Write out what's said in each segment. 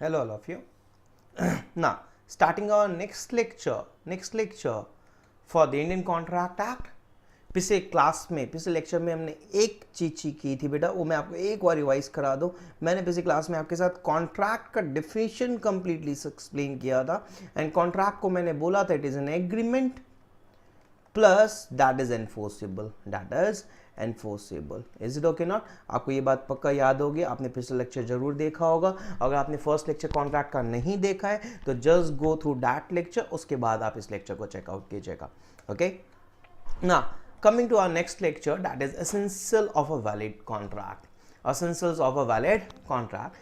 Hello all of you. Now, starting our next lecture for the Indian Contract Act. पिछले lecture में हमने एक चीज की थी बेटा, वो मैं आपको एक बार रिवाइज करा दूं. मैंने पिछले क्लास में आपके साथ कॉन्ट्रैक्ट का डिफिनेशन कंप्लीटली एक्सप्लेन किया था. एंड कॉन्ट्रैक्ट को मैंने बोला था it is an agreement plus that is enforceable. Is it okay not? आपको ये बात पक्का याद होगी, आपने पिछले लेक्चर जरूर देखा होगा. अगर आपने फर्स्ट लेक्चर कॉन्ट्रैक्ट का नहीं देखा है तो just go through that lecture, उसके बाद आप इस लेक्चर को चेकआउट कीजिएगा. ओके, ना coming to our next lecture, that is essential of a valid contract. Essentials of a valid contract.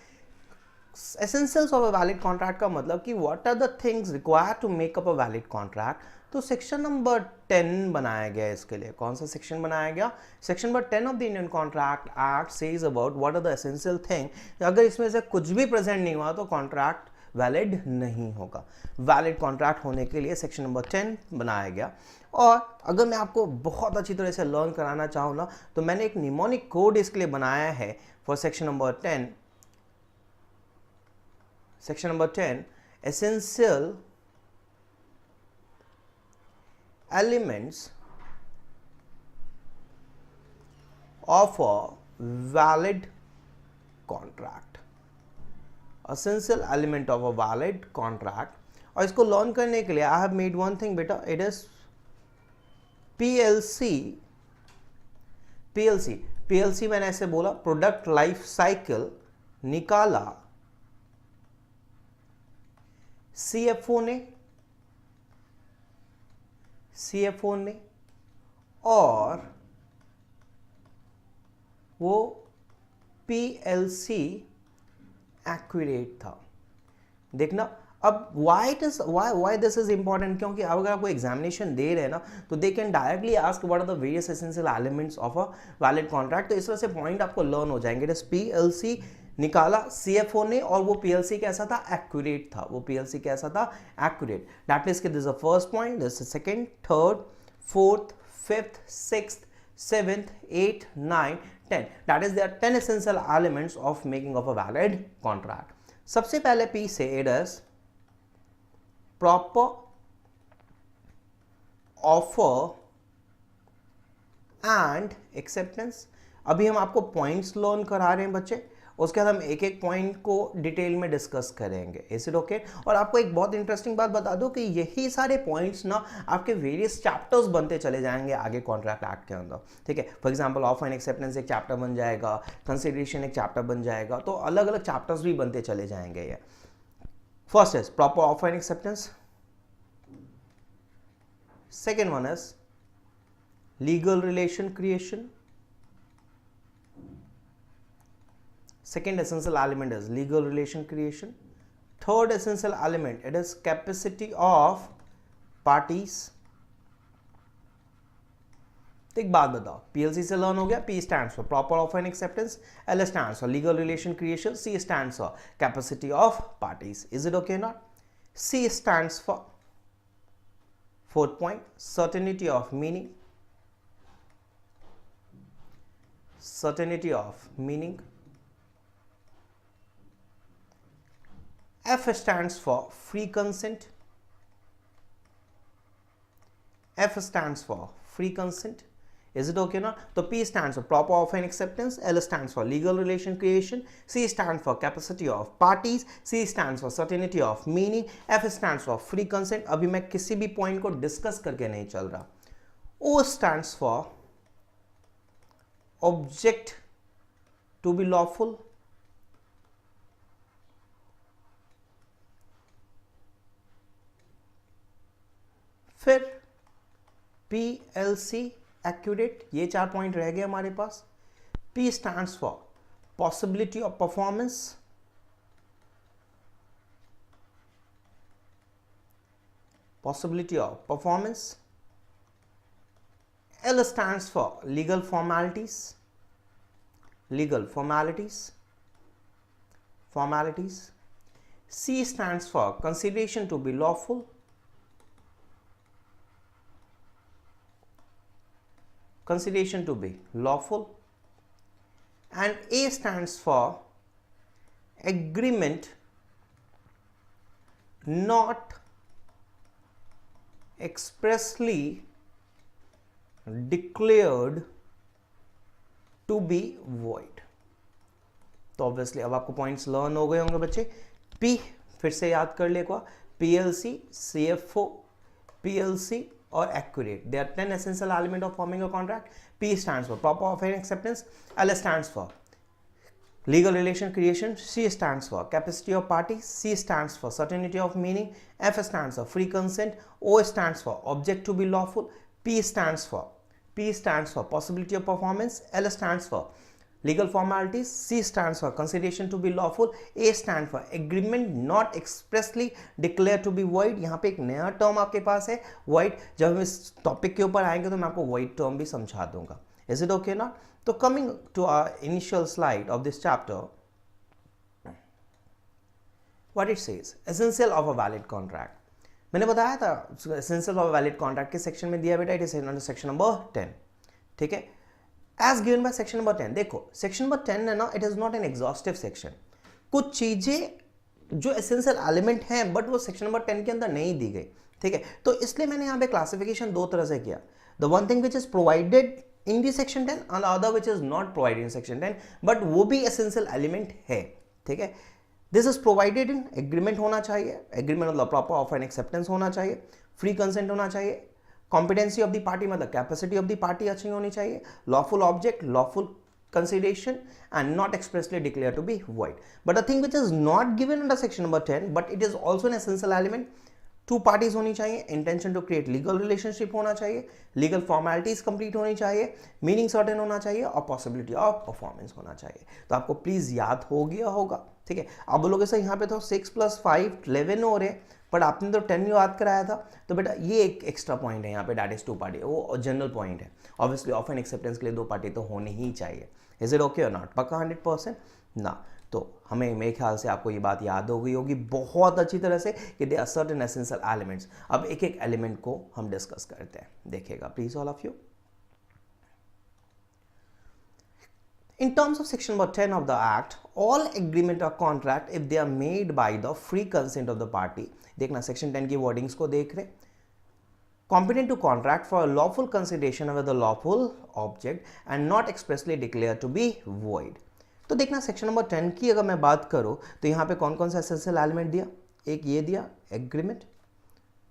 Essentials of a valid contract का मतलब कि what are the things required to make up a valid contract. तो section number 10 बनाया गया इसके लिए. कौन सा सेक्शन बनाया गया? Section number 10 of the Indian contract act says about what are the essential thing. अगर इसमें से कुछ भी प्रेजेंट नहीं हुआ तो कॉन्ट्रैक्ट वैलिड नहीं होगा. वैलिड कॉन्ट्रैक्ट होने के लिए सेक्शन नंबर 10 बनाया गया. और अगर मैं आपको बहुत अच्छी तरह से लर्न कराना चाहूँ ना, तो मैंने एक निमोनिक कोड इसके लिए बनाया है for section number 10. Section number 10, essential elements of a valid contract. Essential element of a valid contract. और इसको लर्न करने के लिए I have made one thing बेटा, इट इज पीएलसी मैंने ऐसे बोला, प्रोडक्ट लाइफ साइकिल निकाला सीएफओ ने और वो पीएलसी एक्यूरेट था. देखना अब why this is important, क्योंकि अगर आपको एग्जामिनेशन दे रहे हैं ना तो they can directly ask what are the various essential elements of a valid contract. तो इस वजह से पॉइंट आपको लर्न हो जाएंगे. पीएलसी निकाला सीएफओ ने और वो पीएलसी कैसा था? एक्यूरेट था. वो पीएलसी कैसा था? Accurate. That is this is the first point, this is second, third, fourth, fifth, sixth, seventh, eight, nine, 10. That is there 10 essential elements of making of a valid contract. सबसे पहले P से it is proper offer and acceptance. अभी हम आपको points learn करा रहे हैं बच्चे, उसके बाद हम एक एक पॉइंट को डिटेल में डिस्कस करेंगे. Is it okay? और आपको एक बहुत इंटरेस्टिंग बात बता दूं कि यही सारे पॉइंट्स ना आपके वेरियस चैप्टर्स बनते चले जाएंगे आगे कॉन्ट्रैक्ट एक्ट के अंदर. ठीक है, for example offer and acceptance एक चैप्टर बन जाएगा, कंसिडरेशन एक चैप्टर बन जाएगा, तो अलग अलग चैप्टर्स भी बनते चले जाएंगे. ये first is proper offer and acceptance. Second one is legal relation creation. Second essential element is legal relation creation. Third essential element, it is capacity of parties. तो एक बात बताओ, पीएलसी से लर्न हो गया. P stands for proper offer and acceptance, L stands for legal relation creation, C stands for capacity of parties. Is it okay or not? C stands for, fourth point, certainty of meaning. Certainty of meaning. F stands for free consent. F stands for free consent. Is it okay now? So P stands for proper offer and acceptance, L stands for legal relation creation, C stands for capacity of parties, C stands for certainty of meaning, F stands for free consent. अभी मैं किसी भी point को discuss करके नहीं चल रहा. O stands for object to be lawful. फिर PLC एक्यूरेट. ये 4 पॉइंट रह गए हमारे पास. P stands for possibility of performance. Possibility of performance. L stands for legal formalities. Legal formalities. Formalities. C stands for consideration to be lawful. Consideration to be lawful. And A stands for agreement not expressly declared to be void। तो obviously अब आपको points learn हो गए होंगे बच्चे। P फिर से याद कर ले को, पीएलसी, सीएफओ, पीएलसी और accurate, they are 10 essential element of forming a contract। P stands for proper offer and acceptance, L stands for legal relation creation, C stands for capacity of party, C stands for certainty of meaning, F stands for free consent, O stands for object to be lawful, P stands for possibility of performance, L stands for legal formalities, C stands for consideration to be lawful, A stands for agreement not expressly declared to be void। यहाँ पे एक नया term आपके पास है void, जब हम इस topic के ऊपर आएंगे तो मैं आपको void टर्म भी समझा दूंगा। Is it okay ना? तो coming to our initial slide of this chapter, what it says, essential of a valid contract। मैंने बताया था essential of a valid contract के सेक्शन में दिया बेटा, it is under section number 10, ठीक है, as given by section number 10। देखो सेक्शन नंबर 10 है ना, it is not an exhaustive section. कुछ चीजें जो एसेंशियल एलिमेंट हैं बट वो सेक्शन नंबर 10 के अंदर नहीं दी गई, ठीक है। तो इसलिए मैंने यहाँ पे क्लासिफिकेशन दो तरह से किया, the one thing which is provided in the section 10 and other which is not provided in section 10, but वो भी एसेंशियल एलिमेंट है, ठीक है। This is provided in, agreement होना चाहिए, एग्रीमेंट मतलब प्रॉपर ऑफर एंड एक्सेप्टेंस होना चाहिए, फ्री कंसेंट होना चाहिए, कॉम्पिटेंसी ऑफ द पार्टी मतलब कैपेसिटी ऑफ द पार्टी अच्छी होनी चाहिए, lawful object, lawful consideration and not expressly declared to be void। But a thing which is not given under section number 10 but it is also an essential element, two parties होनी चाहिए, intention to create legal relationship होना चाहिए, legal formalities complete होनी चाहिए, meaning certain होना चाहिए और possibility of performance होना चाहिए। तो आपको प्लीज याद हो गया होगा, ठीक है। आप बोलोगे सर यहाँ पे तो 6 + 5 11 हो रहे, बट आपने तो 10 याद कराया था, तो बेटा ये एक एक्स्ट्रा पॉइंट है यहाँ पे, दैट इज 2 पार्टी, वो जनरल पॉइंट है। ऑब्वियसली ऑफर एंड एक्सेप्टेंस के लिए 2 पार्टी तो होनी ही चाहिए। इज इट ओके और नॉट? पक्का 100% ना? तो हमें मेरे ख्याल से आपको ये बात याद हो गई होगी बहुत अच्छी तरह से कि they are certain essential elements. अब एक एक एलिमेंट को हम डिस्कस करते हैं, देखिएगा please all of you. In terms of section number 10 of the act, all agreement or contract if they are made by the free consent of the party, देखना section 10 की वर्डिंग्स को देख रहे, competent to contract for a lawful consideration with a lawful object and not expressly declared to be void। तो देखना section number 10 की अगर मैं बात करूं तो यहाँ पे कौन कौन सा एसेंशियल एलिमेंट दिया, एक ये दिया एग्रीमेंट,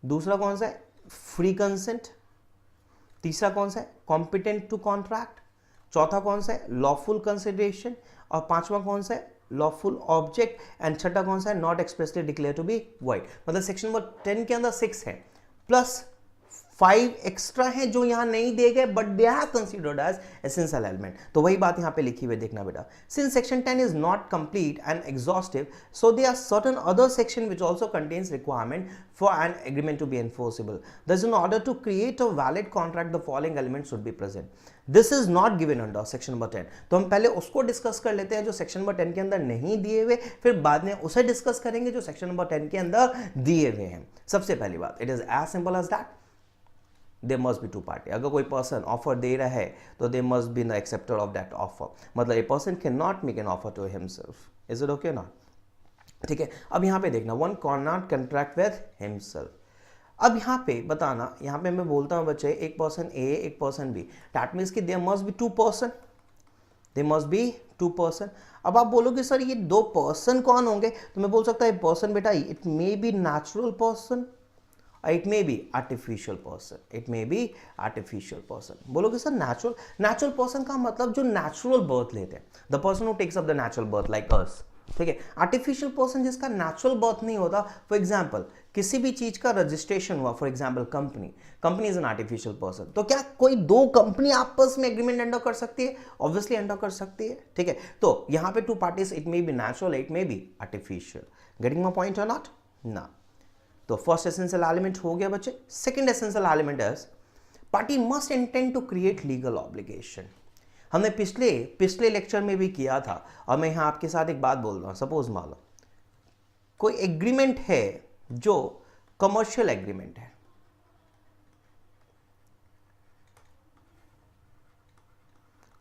दूसरा कौन सा है फ्री कंसेंट, तीसरा कौन सा है कॉम्पिटेंट टू कॉन्ट्रैक्ट, चौथा कौन सा है लॉफुल कंसिडरेशन और पांचवा कौन सा है लॉफुल ऑब्जेक्ट एंड छठा कौन सा है not expressly declare to be void. मतलब सेक्शन नंबर 10 के अंदर 6 है प्लस 5 एक्स्ट्रा हैं जो यहां नहीं दिए गए but they are considered as essential element. तो वही बात यहां पे लिखी हुई देखना बेटा, since section 10 is not complete and exhaustive so they are certain other section which also contains requirement for an agreement to be enforceable. Thus in order to create a valid contract the following element should be present. This is not given under section number 10। तो हम पहले उसको discuss कर लेते हैं जो section number 10 के अंदर नहीं दिए हुए, फिर बाद में उसे डिस्कस करेंगे जो सेक्शन नंबर 10 के अंदर दिए हुए हैं। सबसे पहली बात, it is as simple as that there must be 2 party। अगर कोई पर्सन ऑफर दे रहा है तो there must be the acceptor of that offer। मतलब a person cannot make an offer to himself। is it okay not? ठीक है। अब यहाँ पे देखना one cannot contract with himself। अब यहाँ पे बताना, यहाँ पे मैं बोलता हूँ बच्चे एक पर्सन A एक पर्सन B, that means कि there must be 2 person, there must be 2 person। अब आप बोलोगे सर ये 2 पर्सन कौन होंगे, तो मैं बोल सकता है पर्सन बेटा it may be natural person, it may be artificial person, it may be artificial person. बोलोगे सर नेचुरल पर्सन का मतलब जो नेचुरल बर्थ लेते हैं, the person who takes up the natural birth like us, ठीक है। Artificial person जिसका natural birth नहीं होता, फॉर एग्जाम्पल किसी भी चीज का रजिस्ट्रेशन हुआ, for example company is an artificial person. तो क्या कोई 2 कंपनी आपस में एग्रीमेंट एंटर कर सकती है? ऑब्वियसली एंटर कर सकती है, ठीक है। तो यहाँ पे 2 parties, it may be natural, it may be artificial. Getting my point or not? ना। तो फर्स्ट एसेंशियल एलिमेंट हो गया बच्चे। Second essential element is party must intend to create legal obligation. हमने पिछले लेक्चर में भी किया था और मैं यहां आपके साथ एक बात बोल रहा हूं। सपोज मान लो कोई एग्रीमेंट है जो कमर्शियल एग्रीमेंट है,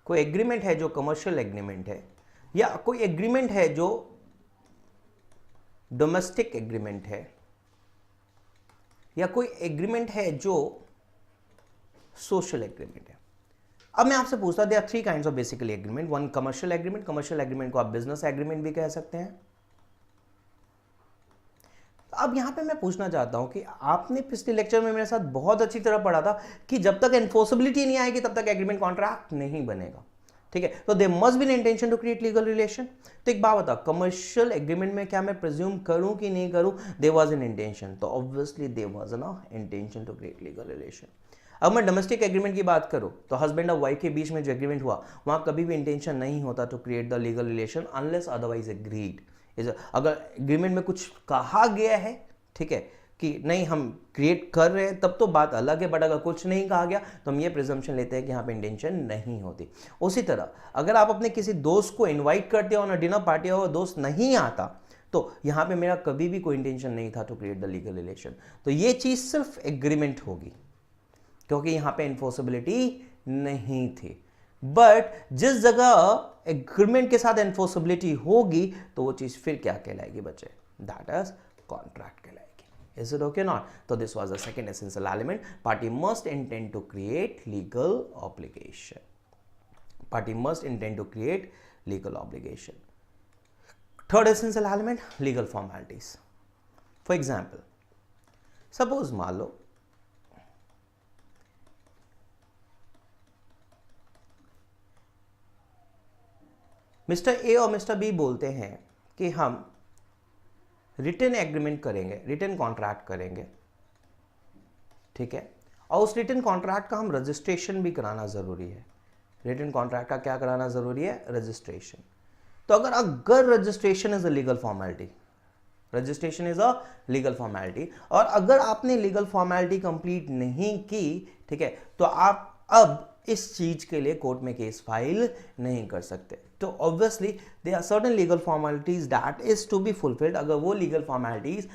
कोई एग्रीमेंट है जो कमर्शियल एग्रीमेंट है, या कोई एग्रीमेंट है जो डोमेस्टिक एग्रीमेंट है, या कोई एग्रीमेंट है जो सोशल एग्रीमेंट है। अब मैं आपसे पूछता हूं, there are 3 kinds of basically agreement. One commercial agreement, commercial agreement को आप बिजनेस एग्रीमेंट भी कह सकते हैं। अब यहां पे मैं पूछना चाहता हूं कि आपने पिछले लेक्चर में मेरे साथ बहुत अच्छी तरह पढ़ा था कि जब तक एनफोर्सेबिलिटी नहीं आएगी तब तक एग्रीमेंट कॉन्ट्रैक्ट नहीं बनेगा, ठीक है। तो there must be an intention to create legal relation. तो एक बात बता, कमर्शियल एग्रीमेंट में क्या मैं प्रिज्यूम करूं कि नहीं करूं, देयर वाज एन इंटेंशन, तो obviously there was an intention to create legal relation. अब मैं डोमेस्टिक एग्रीमेंट की बात करूं तो हस्बैंड और वाइफ के बीच में जो एग्रीमेंट हुआ वहां कभी भी इंटेंशन नहीं होता to create the legal relation unless otherwise agreed. अगर एग्रीमेंट में कुछ कहा गया है, ठीक है, कि नहीं हम क्रिएट कर रहे हैं, तब तो बात अलग है, बट अगर कुछ नहीं कहा गया तो हम ये प्रिजम्पशन लेते हैं कि यहाँ पे इंटेंशन नहीं होती। उसी तरह अगर आप अपने किसी दोस्त को इन्वाइट करते हो ना डिनर पार्टी और दोस्त नहीं आता, तो यहाँ पे मेरा कभी भी कोई इंटेंशन नहीं था to create the legal relation. तो ये चीज सिर्फ एग्रीमेंट होगी क्योंकि यहाँ पे एनफोर्सेबिलिटी नहीं थी। बट जिस जगह एग्रीमेंट के साथ एनफोर्सेबिलिटी होगी तो वो चीज फिर क्या कहलाएगी बच्चे, दैट इज कॉन्ट्रैक्ट कहलाएगी। Is it okay or not? So this was the second essential element. Party must intend to create legal obligation. Party must intend to create legal obligation. Third essential element, legal formalities. For example, suppose मान लो mister A और mister B बोलते हैं कि हम written agreement करेंगे, written contract करेंगे, ठीक है, और उस रिटन कॉन्ट्रैक्ट का हम रजिस्ट्रेशन भी कराना जरूरी है। रिटन कॉन्ट्रैक्ट का क्या कराना जरूरी है, रजिस्ट्रेशन। तो अगर registration is a legal formality, registration is a legal formality, और अगर आपने लीगल फॉर्मेलिटी कंप्लीट नहीं की, ठीक है, तो आप अब इस चीज के लिए कोर्ट में केस फाइल नहीं कर सकते। तो obviously there are certain legal formalities that is to be fulfilled. अगर वो लीगल फॉर्मेलिटीज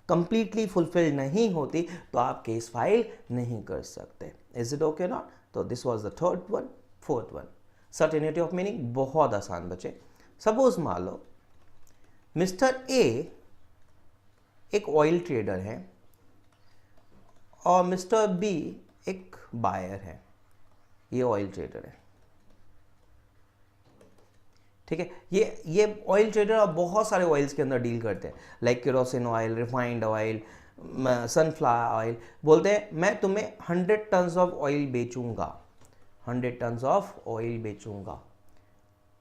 कंप्लीटली फुलफिल्ड नहीं होती तो आप केस फाइल नहीं कर सकते। Is it okay not? तो this was the third one. Fourth one, certainty of meaning, बहुत आसान बचे। सपोज मान लो मिस्टर ए एक ऑयल ट्रेडर है और मिस्टर बी एक बायर है। ये ऑयल ट्रेडर है, ठीक है, ये ऑयल ट्रेडर अब बहुत सारे ऑयल्स के अंदर डील करते हैं, like kerosene oil, refined oil, sunflower oil. बोलते हैं मैं तुम्हें 100 टन्स ऑफ ऑयल बेचूंगा, 100 टन्स ऑफ ऑयल बेचूंगा।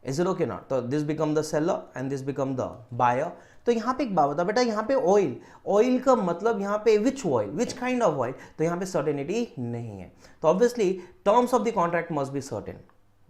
Is it okay not? तो this become the seller and this become the buyer. तो यहाँ पे एक बात बता बेटा, यहाँ पे ऑयल का मतलब यहाँ पे विच oil, which kind of oil, तो यहाँ पे सर्टेनिटी नहीं है। तो obviously terms of the contract must be certain,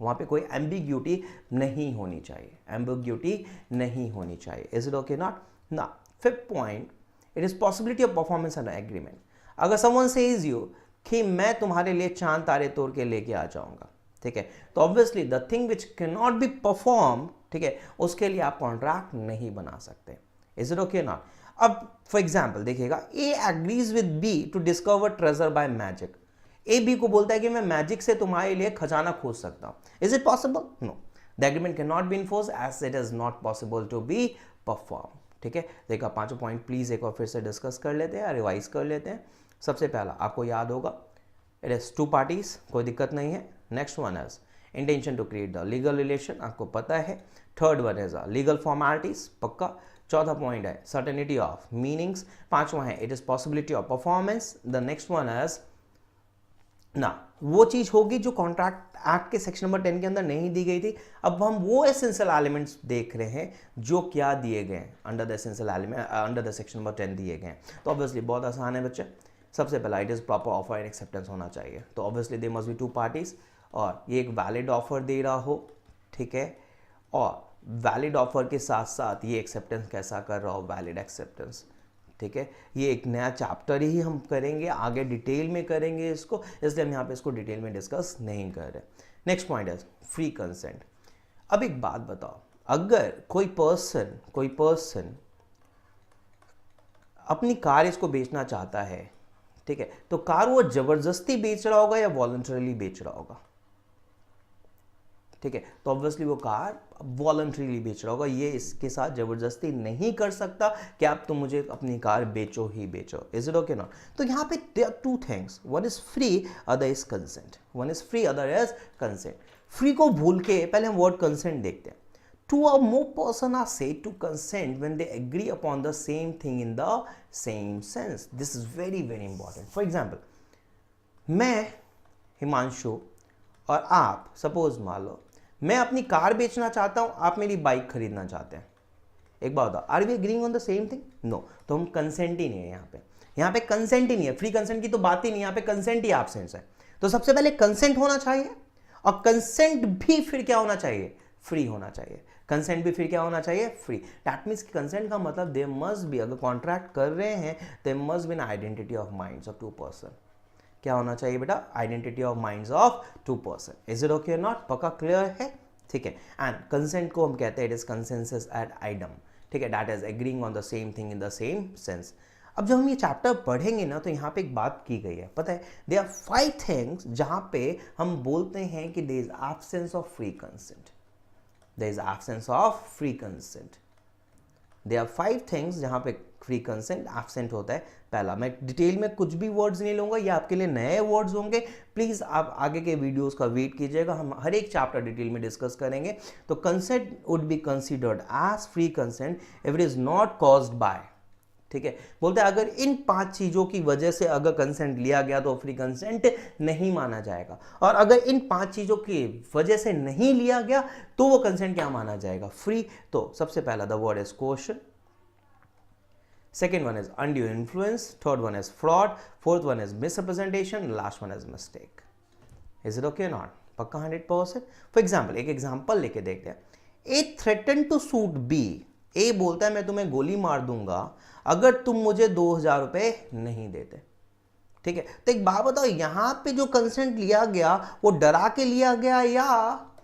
वहाँ पे कोई एम्बिग्यूटी नहीं होनी चाहिए, एम्बिग्यूटी नहीं होनी चाहिए। Is it okay not? ना। Fifth point, it is possibility of performance and agreement. अगर समवन सेज यू कि मैं तुम्हारे लिए चांद तारे तोड़ के लेके आ जाऊंगा, ठीक है, तो obviously the thing which can not be perform, ठीक है, उसके लिए आप कॉन्ट्रैक्ट नहीं बना सकते। Is it okay not? अब फॉर एग्जाम्पल देखिएगा, A agrees with B to discover treasure by magic. A B को बोलता है कि मैं मैजिक से तुम्हारे लिए खजाना खोज सकता हूं। Is it possible? No, the agreement can not be enforce as it is not possible to be perform. ठीक है, देखा पांचों पॉइंट प्लीज एक बार फिर से डिस्कस कर लेते हैं, रिवाइज कर लेते हैं। सबसे पहला आपको याद होगा, इट इज टू पार्टीज, कोई दिक्कत नहीं है। Next one is intention to create the legal relation, आपको पता है। Third one is legal formalities, पक्का। चौथा पॉइंट है सर्टेनिटी ऑफ मीनिंग्स। पांचवा है it is possibility of performance. The next one is ना वो चीज होगी जो कॉन्ट्रैक्ट एक्ट के सेक्शन नंबर 10 के अंदर नहीं दी गई थी। अब हम वो एसेंशियल एलिमेंट्स देख रहे हैं जो क्या दिए गए under the essential element, under the section number 10 दिए गए। तो ऑब्वियसली बहुत आसान है बच्चे। सबसे पहला it is proper offer and acceptance होना चाहिए। तो obviously they must be two parties, और ये एक वैलिड ऑफर दे रहा हो, ठीक है, और वैलिड ऑफर के साथ साथ ये एक्सेप्टेंस कैसा कर रहा हो, वैलिड एक्सेप्टेंस। ठीक है, ये एक नया चैप्टर ही हम करेंगे, आगे डिटेल में करेंगे इसको, इसलिए हम यहाँ पे इसको डिटेल में डिस्कस नहीं कर रहे। नेक्स्ट पॉइंट है फ्री कंसेंट। अब एक बात बताओ, अगर कोई पर्सन अपनी कार इसको बेचना चाहता है, ठीक है, तो कार वो जबरदस्ती बेच रहा होगा या वॉलंटरली बेच रहा होगा? ठीक है, तो ऑब्वियसली वो कार वॉलंटरीली बेच रहा होगा, ये इसके साथ जबरदस्ती नहीं कर सकता कि आप तुम मुझे अपनी कार बेचो ही बेचो। Is it okay not? तो यहाँ पे there are two things, one is free, other is consent. One is free, other is consent. Free को भूल के पहले हम वर्ड कंसेंट देखते हैं। Two or more person are said to consent when they agree upon the same thing in the same sense. This is very very important. For example, मैं हिमांशु और आप सपोज मान लो मैं अपनी कार बेचना चाहता हूं, आप मेरी बाइक खरीदना चाहते हैं। एक बात बताओ, are we agreeing on the same thing? No. तो हम कंसेंट ही नहीं है यहाँ पे कंसेंट ही नहीं है। फ्री कंसेंट की तो बात ही नहीं, यहाँ पे कंसेंट ही एब्सेंस है। तो सबसे पहले कंसेंट होना चाहिए, और कंसेंट भी फिर क्या होना चाहिए? फ्री होना चाहिए। कंसेंट भी फिर क्या होना चाहिए? फ्री। दैट मीन्स कंसेंट का मतलब देयर मस्ट बी, अगर कॉन्ट्रैक्ट कर रहे हैं there must be an identity of minds of two person. क्या होना चाहिए बेटा? Identity of minds of two person. Is it okay not? पक्का क्लियर है? ठीक है। एंड कंसेंट को हम कहते हैं it is consensus ad idem. ठीक है, that is agreeing on the same thing in the same sense. अब जब हम ये चैप्टर पढ़ेंगे ना, तो यहाँ पे एक बात की गई है, पता है, दे आर 5 थिंग्स जहाँ पे हम बोलते हैं कि there is absence of free consent. There is absence of free consent. There are 5 things जहाँ पे free consent absent होता है। पहला, मैं डिटेल में कुछ भी वर्ड्स नहीं लूँगा, ये आपके लिए नए वर्ड्स होंगे। प्लीज़ आप आगे के वीडियोस का वेट कीजिएगा, हम हर एक चैप्टर डिटेल में डिस्कस करेंगे। तो consent would be considered as free consent if it is not caused by, ठीक है, बोलते हैं अगर इन 5 चीजों की वजह से अगर कंसेंट लिया गया तो फ्री कंसेंट नहीं माना जाएगा, और अगर इन 5 चीजों की वजह से नहीं लिया गया तो वो कंसेंट क्या माना जाएगा? फ्री। तो सबसे पहला the word is coercion, second one is undue influence, third one is fraud, fourth one is misrepresentation, last one is mistake. Is it okay not? पक्का 100%? फॉर एग्जाम्पल, एक एग्जाम्पल लेके देखते हैं। ए थ्रेटन टू सूट बी, ए बोलता है मैं तुम्हें गोली मार दूंगा अगर तुम मुझे 2000 रुपए नहीं देते। ठीक है, तो एक बात बताओ, यहां पे जो कंसेंट लिया गया वो डरा के लिया गया या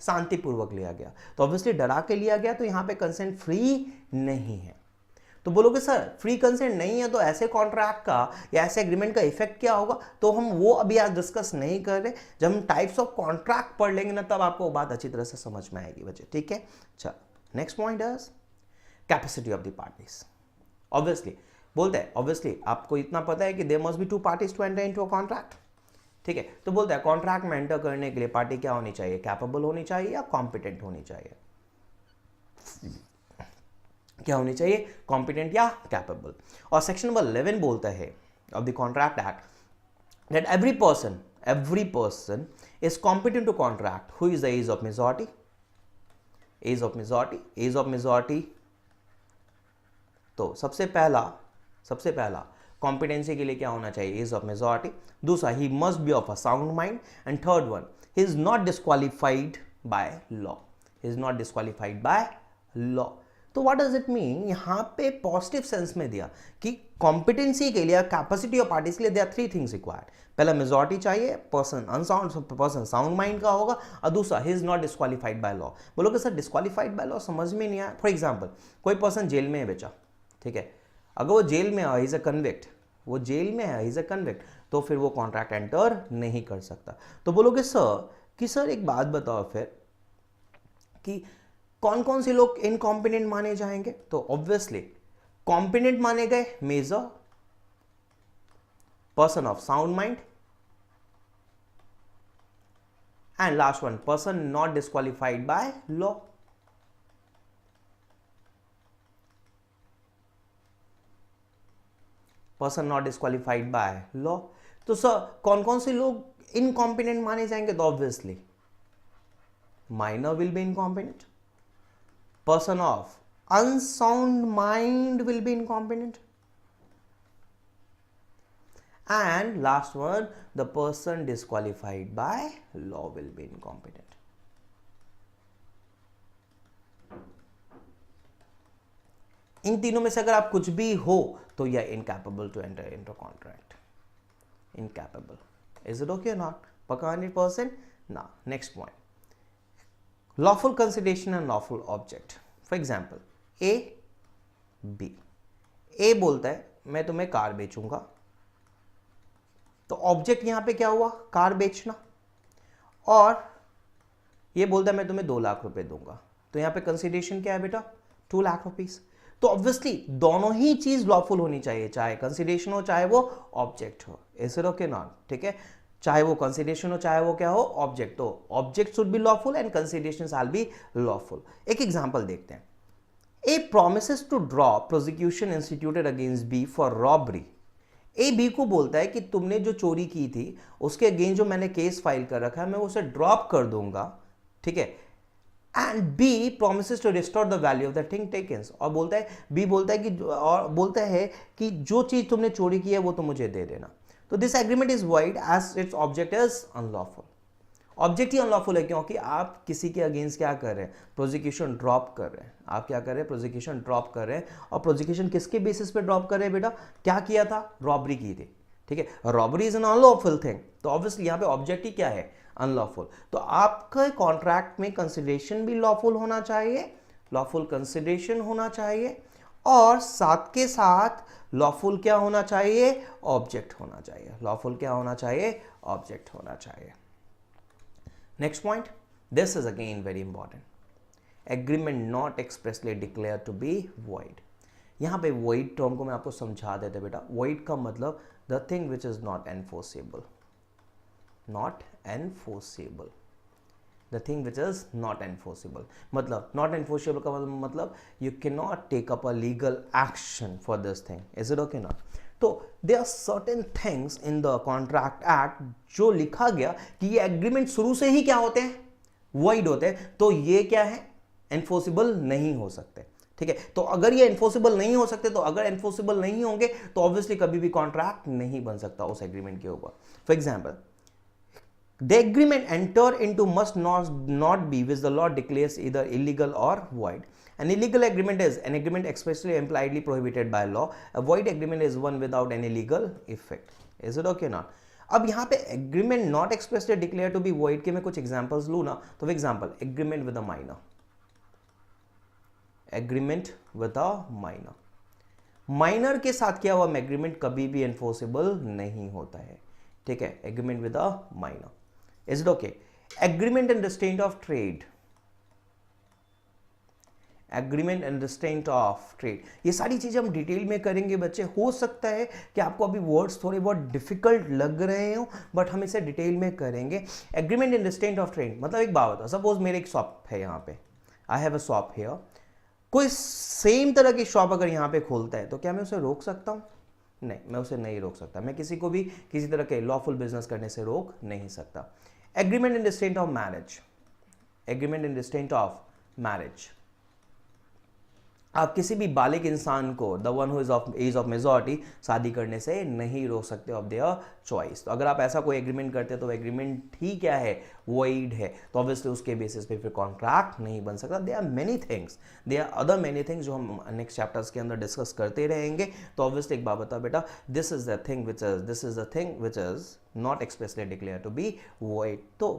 शांतिपूर्वक लिया गया? तो ऑब्वियसली डरा के लिया गया, तो यहां पे कंसेंट फ्री नहीं है। तो बोलोगे सर फ्री कंसेंट नहीं है तो ऐसे कॉन्ट्रैक्ट का या ऐसे एग्रीमेंट का इफेक्ट क्या होगा? तो हम वो अभी आज डिस्कस नहीं कर रहे। जब हम टाइप्स ऑफ कॉन्ट्रैक्ट पढ़ लेंगे ना, तब आपको बात अच्छी तरह से समझ में आएगी बच्चे। ठीक है, चल next point is capacity of the parties. Obviously बोलते हैं, ऑब्वियसली आपको इतना पता है कि there must be 2 parties to enter into a contract. ठीक है, तो बोलते हैं कॉन्ट्रैक्ट में एंटर करने के लिए पार्टी क्या होनी चाहिए? कैपेबल होनी चाहिए या कॉम्पिटेंट होनी चाहिए? क्या होनी चाहिए? कॉम्पिटेंट या कैपेबल। और सेक्शन नंबर 11 बोलता है of the contract act that every person is competent to contract who is the age of majority. Age of majority. तो सबसे पहला कॉम्पिटेंसी के लिए क्या होना चाहिए? Age of majority. दूसरा, he must be of a sound mind. And third one, he is not disqualified by law. He is not disqualified by law. तो व्हाट डज इट मीन? यहां पे पॉजिटिव सेंस में दिया कि competency के लिए, capacity of parties के लिए, देयर आर 3 थिंग्स रिक्वायर्ड। पहला मेजॉरिटी चाहिए, पर्सन साउंड माइंड का होगा, और दूसरा ही is not disqualified by law. बोलोगे सर डिस्क्वालिफाइड बाय लॉ समझ में नहीं आया। फॉर एग्जाम्पल, कोई पर्सन जेल में है बेचा, ठीक है, अगर वो जेल में है, इज अ कन्विक्ट, वो जेल में है, इज अ कन्विक्ट, तो फिर वो कॉन्ट्रैक्ट एंटर नहीं कर सकता। तो बोलोगे सर एक बात बताओ फिर कि कौन कौन से लोग इनकॉम्पिटेंट माने जाएंगे? तो ऑब्वियसली कॉम्पिटेंट माने गए major, person of sound mind, and last one person not disqualified by law. Person not disqualified by law. तो सर कौन कौन से लोग इनकॉम्पिटेंट माने जाएंगे? तो obviously minor will be incompetent, person of unsound mind will be incompetent, and last one, the person disqualified by law will be incompetent. इन तीनों में से अगर आप कुछ भी हो तो यह incapable to enter into contract. Incapable. Is it okay or not? पक्का 100%? Now next point, lawful consideration and lawful object. For example, A, B. A बोलता है मैं तुम्हें कार बेचूंगा, तो ऑब्जेक्ट यहां पे क्या हुआ? कार बेचना। और ये बोलता है मैं तुम्हें 2 लाख रुपए दूंगा, तो यहाँ पे कंसिडरेशन क्या है बेटा, 2 लाख रुपीस। तो ऑब्वियसली दोनों ही चीज लॉफुल होनी चाहिए, चाहे कंसिडरेशन हो चाहे वो ऑब्जेक्ट हो, इज इट ओके नॉट, ठीक है, चाहे वो कंसिडरेशन हो चाहे वो क्या हो ऑब्जेक्ट, तो object should be lawful and consideration shall be lawful. एक एग्जांपल देखते हैं, A promises to drop prosecution instituted against B for robbery. A B को बोलता है कि तुमने जो चोरी की थी उसके अगेंस्ट जो मैंने केस फाइल कर रखा है मैं उसे ड्रॉप कर दूंगा, ठीक है, and B promises to restore the value of the thing taken, और बोलता है बी बोलता है कि और बोलता है कि जो चीज तुमने चोरी की है वो तुम मुझे दे देना। तो this agreement is void as its object is unlawful. Object ही अनलॉफुल है क्योंकि आप किसी के अगेंस्ट क्या कर रहे हैं, प्रोसिक्यूशन ड्रॉप कर रहे हैं। आप क्या कर रहे हैं, प्रोसिक्यूशन ड्रॉप कर रहे हैं, और प्रोसिक्यूशन किसके बेसिस पे ड्रॉप कर रहे हैं बेटा, क्या किया था, रॉबरी की थी, ठीक है, robbery is an unlawful thing, तो ऑब्वियसली यहाँ पे ऑब्जेक्ट ही क्या है, अनलॉफुल। तो आपके कॉन्ट्रैक्ट में कंसिडरेशन भी लॉफुल होना चाहिए, लॉफुल कंसिडरेशन होना चाहिए, और साथ के साथ लॉफुल क्या होना चाहिए, ऑब्जेक्ट होना चाहिए, लॉफुल क्या होना चाहिए, ऑब्जेक्ट होना चाहिए। Next point, this is again very important. Agreement not expressly declared to be void. यहाँ पे void term को मैं आपको समझा देता बेटा। void का मतलब the thing which is not enforceable, not enforceable, the thing which is not enforceable. मतलब not enforceable का मतलब you cannot take up a legal action for this thing. Is it okay now? तो they are certain things in the contract act जो लिखा गया कि ये agreement शुरू से ही क्या होते हैं, वॉइड होते हैं, तो ये क्या है, एनफोर्सिबल नहीं हो सकते, ठीक है। तो अगर ये एनफोर्सिबल नहीं हो सकते, तो अगर एनफोर्सिबल नहीं होंगे तो ऑब्वियसली कभी भी कॉन्ट्रैक्ट नहीं बन सकता उस एग्रीमेंट के ऊपर। For example, the agreement enter into must not be which the law declares either illegal और void. An illegal agreement is an agreement expressly or impliedly prohibited by law. A void agreement is one without any legal effect. Is it okay now? अब यहाँ पे agreement not expressly declared to be void के मैं कुछ examples लूँ ना, तो for example agreement with a minor, agreement with a minor, minor के साथ क्या हुआ agreement कभी भी enforceable नहीं होता है, ठीक है, agreement with a minor. Is it okay? Agreement and restraint of trade, agreement and restraint of trade, ये सारी चीजें हम डिटेल में करेंगे बच्चे। हो सकता है कि आपको अभी वर्ड्स थोड़े बहुत डिफिकल्ट लग रहे हो, बट हम इसे डिटेल में करेंगे। Agreement and restraint of trade मतलब एक बात बताओ, सपोज मेरे एक शॉप है यहाँ पे, I have a shop here, कोई सेम तरह की शॉप अगर यहाँ पे खोलता है तो क्या मैं उसे रोक सकता हूँ? नहीं, मैं उसे नहीं रोक सकता। मैं किसी को भी किसी तरह के लॉफुल बिजनेस करने से रोक नहीं सकता। Agreement and restraint of marriage, agreement and restraint of marriage, आप किसी भी बालिग इंसान को, the one who is of age of majority, शादी करने से नहीं रोक सकते ऑफ देयर चॉइस। तो अगर आप ऐसा कोई एग्रीमेंट करते हैं तो एग्रीमेंट ही क्या है, वॉइड है, तो ऑब्वियसली उसके बेसिस पे फिर कॉन्ट्रैक्ट नहीं बन सकता। They are many things, they are other many things जो हम नेक्स्ट चैप्टर्स के अंदर डिस्कस करते रहेंगे। तो ऑब्वियसली एक बात बता बेटा, this is the thing which is not expressly declare to be void. तो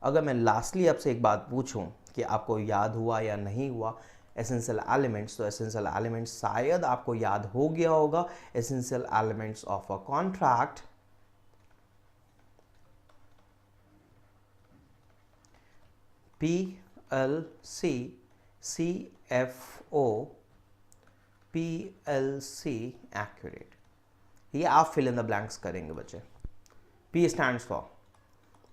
अगर मैं लास्टली आपसे एक बात पूछूं कि आपको याद हुआ या नहीं हुआ एसेंशियल एलिमेंट्स, तो एसेंशियल एलिमेंट्स शायद आपको याद हो गया होगा। Essential elements of a contract, PLC, CFO, PLC accurate, ये आप फिल इन द ब्लैंक्स करेंगे बच्चे। P स्टैंड्स फॉर,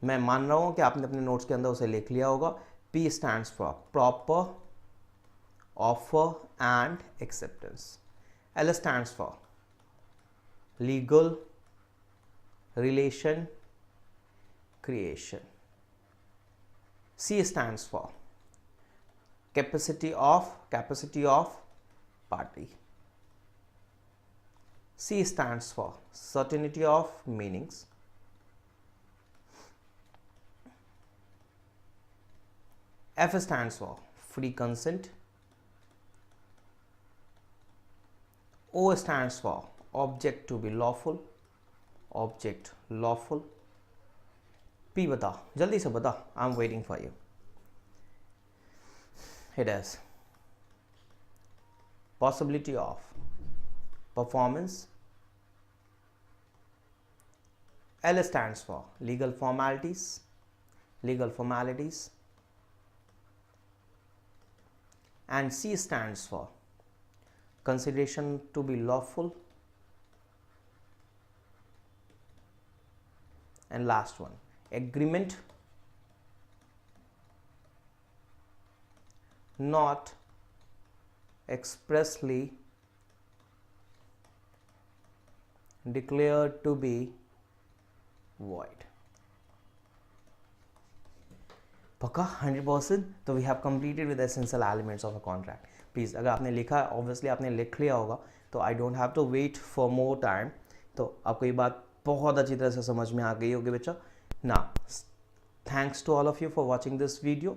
मैं मान रहा हूं कि आपने अपने नोट्स के अंदर उसे लिख लिया होगा। P stands for proper, offer and acceptance. L stands for legal, relation, creation. C stands for capacity of party. C stands for certainty of meanings. F stands for free consent. O stands for object to be lawful, object lawful. P बता, जल्दी से बता, I'm waiting for you. It is possibility of performance. L stands for legal formalities, legal formalities. and C stands for consideration to be lawful, and last one, agreement not expressly declared to be void. पक्का 100%. तो we have completed with essential elements of a contract. Please अगर आपने लिखा है, obviously आपने लिख लिया होगा, तो I don't have to wait for more time. तो आपको ये बात बहुत अच्छी तरह से समझ में आ गई होगी बच्चा. ना thanks to all of you for watching this video.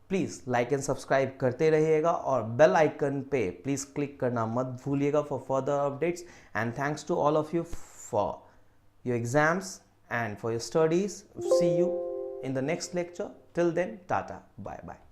Please like and subscribe करते रहिएगा और बेल आइकन पे प्लीज़ क्लिक करना मत भूलिएगा for further updates. And thanks to all of you for your exams and for your studies. See you in the next lecture. Till then, tata, bye bye.